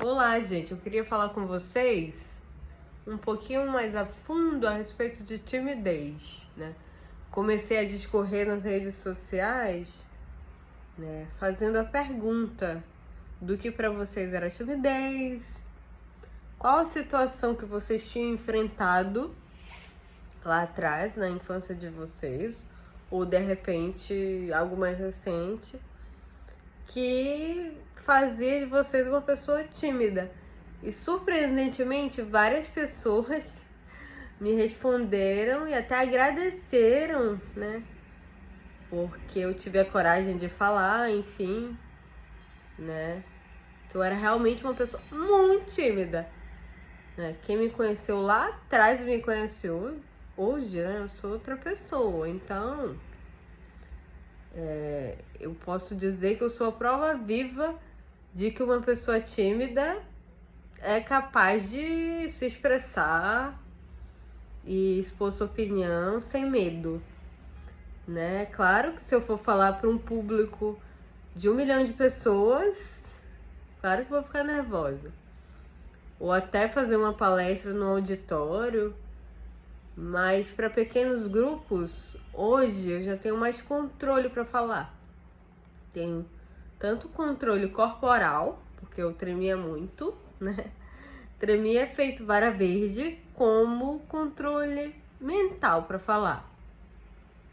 Olá, gente. Eu queria falar com vocês um pouquinho mais a fundo a respeito de timidez, né? Comecei a discorrer nas redes sociais, né, fazendo a pergunta do que para vocês era timidez, qual a situação que vocês tinham enfrentado lá atrás, na infância de vocês, ou de repente algo mais recente, que fazia de vocês uma pessoa tímida. E surpreendentemente, várias pessoas me responderam e até agradeceram, né? Porque eu tive a coragem de falar, enfim, né? Que eu era realmente uma pessoa muito tímida, né? Quem me conheceu lá atrás me conheceu hoje, né? Eu sou outra pessoa, então eu posso dizer que eu sou a prova viva de que uma pessoa tímida é capaz de se expressar e expor sua opinião sem medo, né? Claro que se eu for falar para um público de 1 milhão de pessoas, claro que vou ficar nervosa. Ou até fazer uma palestra no auditório, mas para pequenos grupos, hoje eu já tenho mais controle para falar. Tenho tanto controle corporal, porque eu tremia muito, né? Tremia feito vara verde, como controle mental para falar,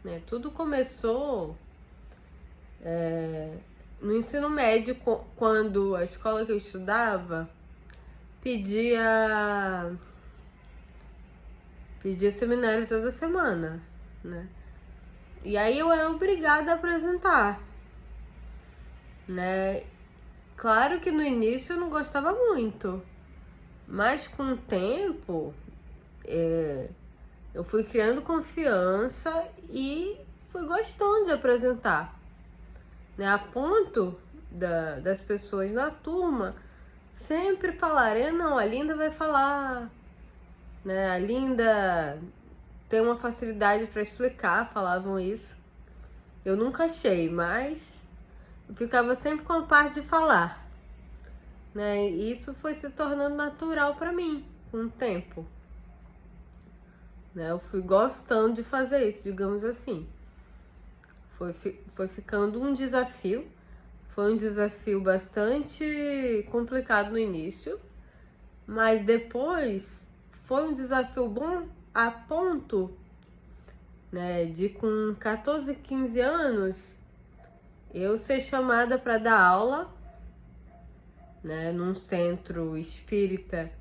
né? Tudo começou no ensino médio, quando a escola que eu estudava pedia seminário toda semana, né? E aí eu era obrigada a apresentar, né? Claro que no início eu não gostava muito, mas com o tempo eu fui criando confiança e fui gostando de apresentar, né? A ponto das pessoas na turma sempre falarem: não, a Linda vai falar, né? A Linda tem uma facilidade para explicar, falavam isso. Eu nunca achei, mas eu ficava sempre com a parte de falar, né? E isso foi se tornando natural para mim com o tempo, né? Eu fui gostando de fazer isso, digamos assim. Foi ficando um desafio. Foi um desafio bastante complicado no início, mas depois foi um desafio bom a ponto, né, de com 14, 15 anos eu ser chamada para dar aula, né, num centro espírita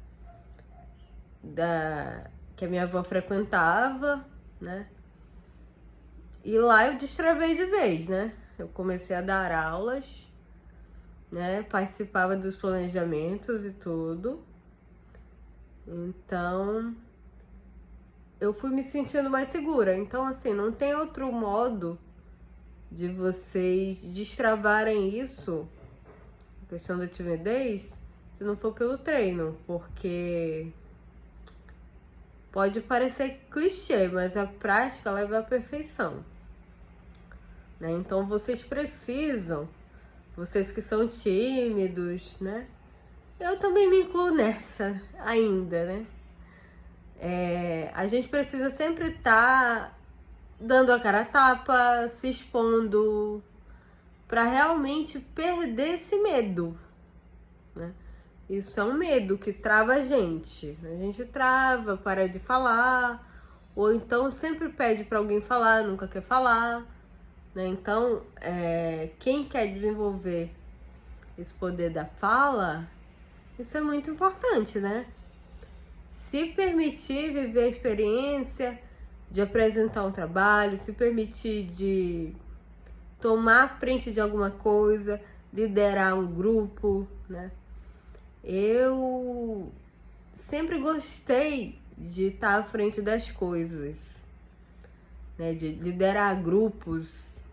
que a minha avó frequentava, né? E lá eu destravei de vez, né? Eu comecei a dar aulas, né? Participava dos planejamentos e tudo. Então, eu fui me sentindo mais segura. Então, assim, não tem outro modo de vocês destravarem isso, a questão da timidez, se não for pelo treino, porque pode parecer clichê, mas a prática leva à perfeição, né? Então vocês precisam, vocês que são tímidos, né? Eu também me incluo nessa ainda, né? A gente precisa sempre estar dando a cara a tapa, se expondo, para realmente perder esse medo, né? Isso é um medo que trava a gente. A gente trava, para de falar, ou então sempre pede para alguém falar, nunca quer falar, né? Então, quem quer desenvolver esse poder da fala, isso é muito importante, né? Se permitir viver a experiência de apresentar um trabalho, se permitir de tomar a frente de alguma coisa, liderar um grupo, né? Eu sempre gostei de estar à frente das coisas, né? De liderar grupos.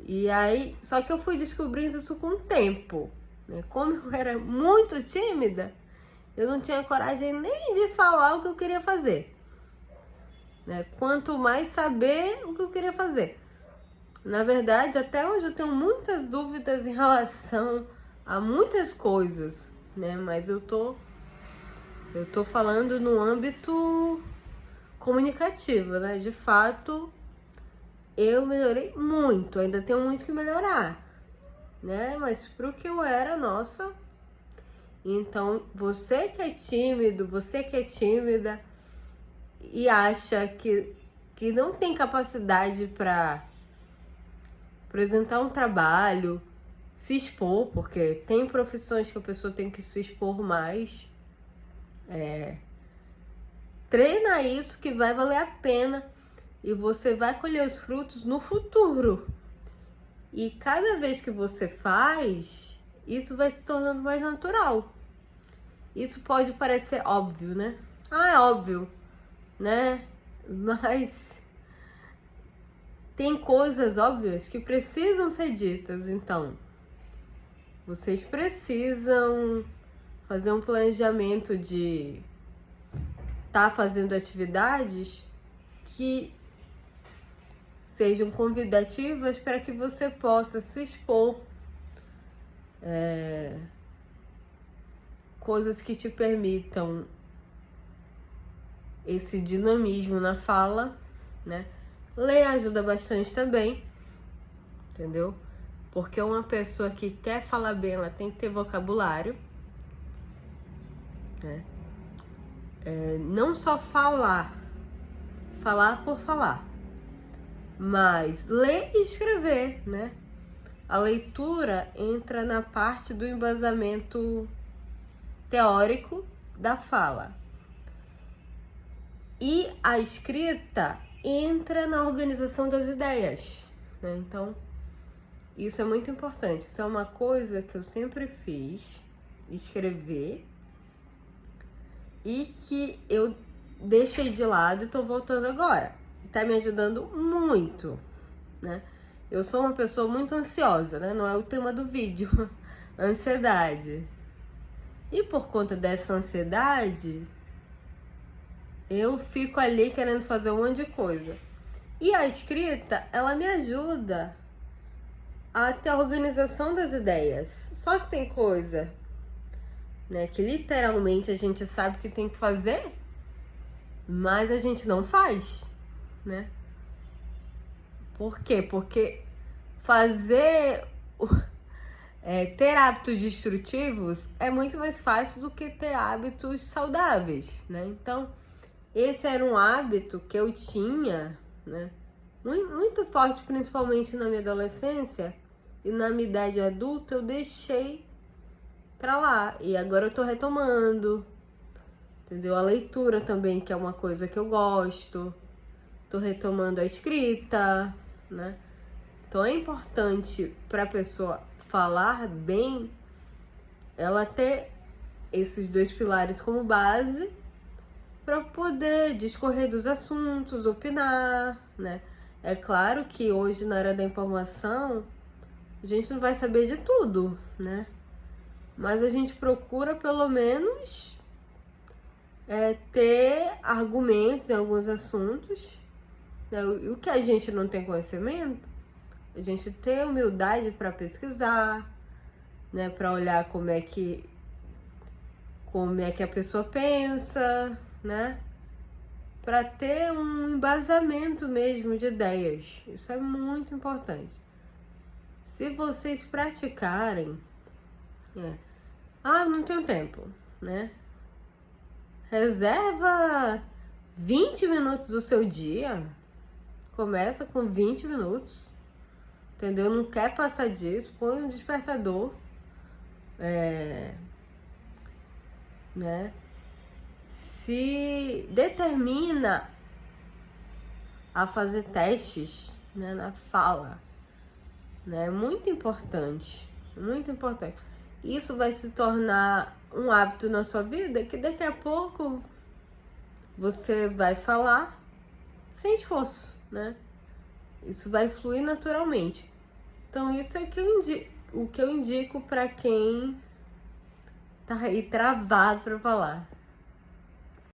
E aí, só que eu fui descobrindo isso com o tempo, né? Como eu era muito tímida, eu não tinha coragem nem de falar o que eu queria fazer, né? Quanto mais saber o que eu queria fazer. Na verdade, até hoje eu tenho muitas dúvidas em relação a muitas coisas, né? Mas eu tô falando no âmbito comunicativo, né? De fato, eu melhorei muito, ainda tenho muito que melhorar, né? Mas pro que eu era, nossa. Então, você que é tímido, você que é tímida e acha que não tem capacidade para apresentar um trabalho, se expor, porque tem profissões que a pessoa tem que se expor mais. Treina isso que vai valer a pena e você vai colher os frutos no futuro. E cada vez que você faz, isso vai se tornando mais natural. Isso pode parecer óbvio, né? Ah, é óbvio, né? Mas tem coisas óbvias que precisam ser ditas. Então, vocês precisam fazer um planejamento de estar fazendo atividades que sejam convidativas para que você possa se expor. Coisas que te permitam esse dinamismo na fala, né? Ler ajuda bastante também, entendeu? Porque uma pessoa que quer falar bem, ela tem que ter vocabulário, né? Não só falar por falar, mas ler e escrever, né? A leitura entra na parte do embasamento teórico da fala. E a escrita entra na organização das ideias, né? Então, isso é muito importante. Isso é uma coisa que eu sempre fiz, escrever, e que eu deixei de lado e tô voltando agora. Tá me ajudando muito, né? Eu sou uma pessoa muito ansiosa, né? Não é o tema do vídeo, ansiedade. E por conta dessa ansiedade, eu fico ali querendo fazer um monte de coisa. E a escrita, ela me ajuda a ter a organização das ideias. Só que tem coisa, né, que literalmente a gente sabe que tem que fazer, mas a gente não faz, né? Por quê? Porque ter hábitos destrutivos é muito mais fácil do que ter hábitos saudáveis, né? Então, esse era um hábito que eu tinha, né? Muito forte, principalmente na minha adolescência e na minha idade adulta, eu deixei pra lá. E agora eu tô retomando, entendeu? A leitura também, que é uma coisa que eu gosto. Tô retomando a escrita, né? Então é importante pra pessoa falar bem, ela ter esses dois pilares como base para poder discorrer dos assuntos, opinar, né? É claro que hoje na área da informação a gente não vai saber de tudo, né? Mas a gente procura pelo menos ter argumentos em alguns assuntos, né? O que a gente não tem conhecimento, a gente ter humildade para pesquisar, né? Para olhar como é que a pessoa pensa, né? Para ter um embasamento mesmo de ideias. Isso é muito importante. Se vocês praticarem, não tenho tempo, né? Reserva 20 minutos do seu dia. Começa com 20 minutos. Entendeu? Não quer passar disso, põe um despertador. Né? Se determina a fazer testes, né, na fala, né? Muito importante, muito importante. Isso vai se tornar um hábito na sua vida que daqui a pouco você vai falar sem esforço, né? Isso vai fluir naturalmente. Então isso é o que eu indico para quem tá aí travado para falar.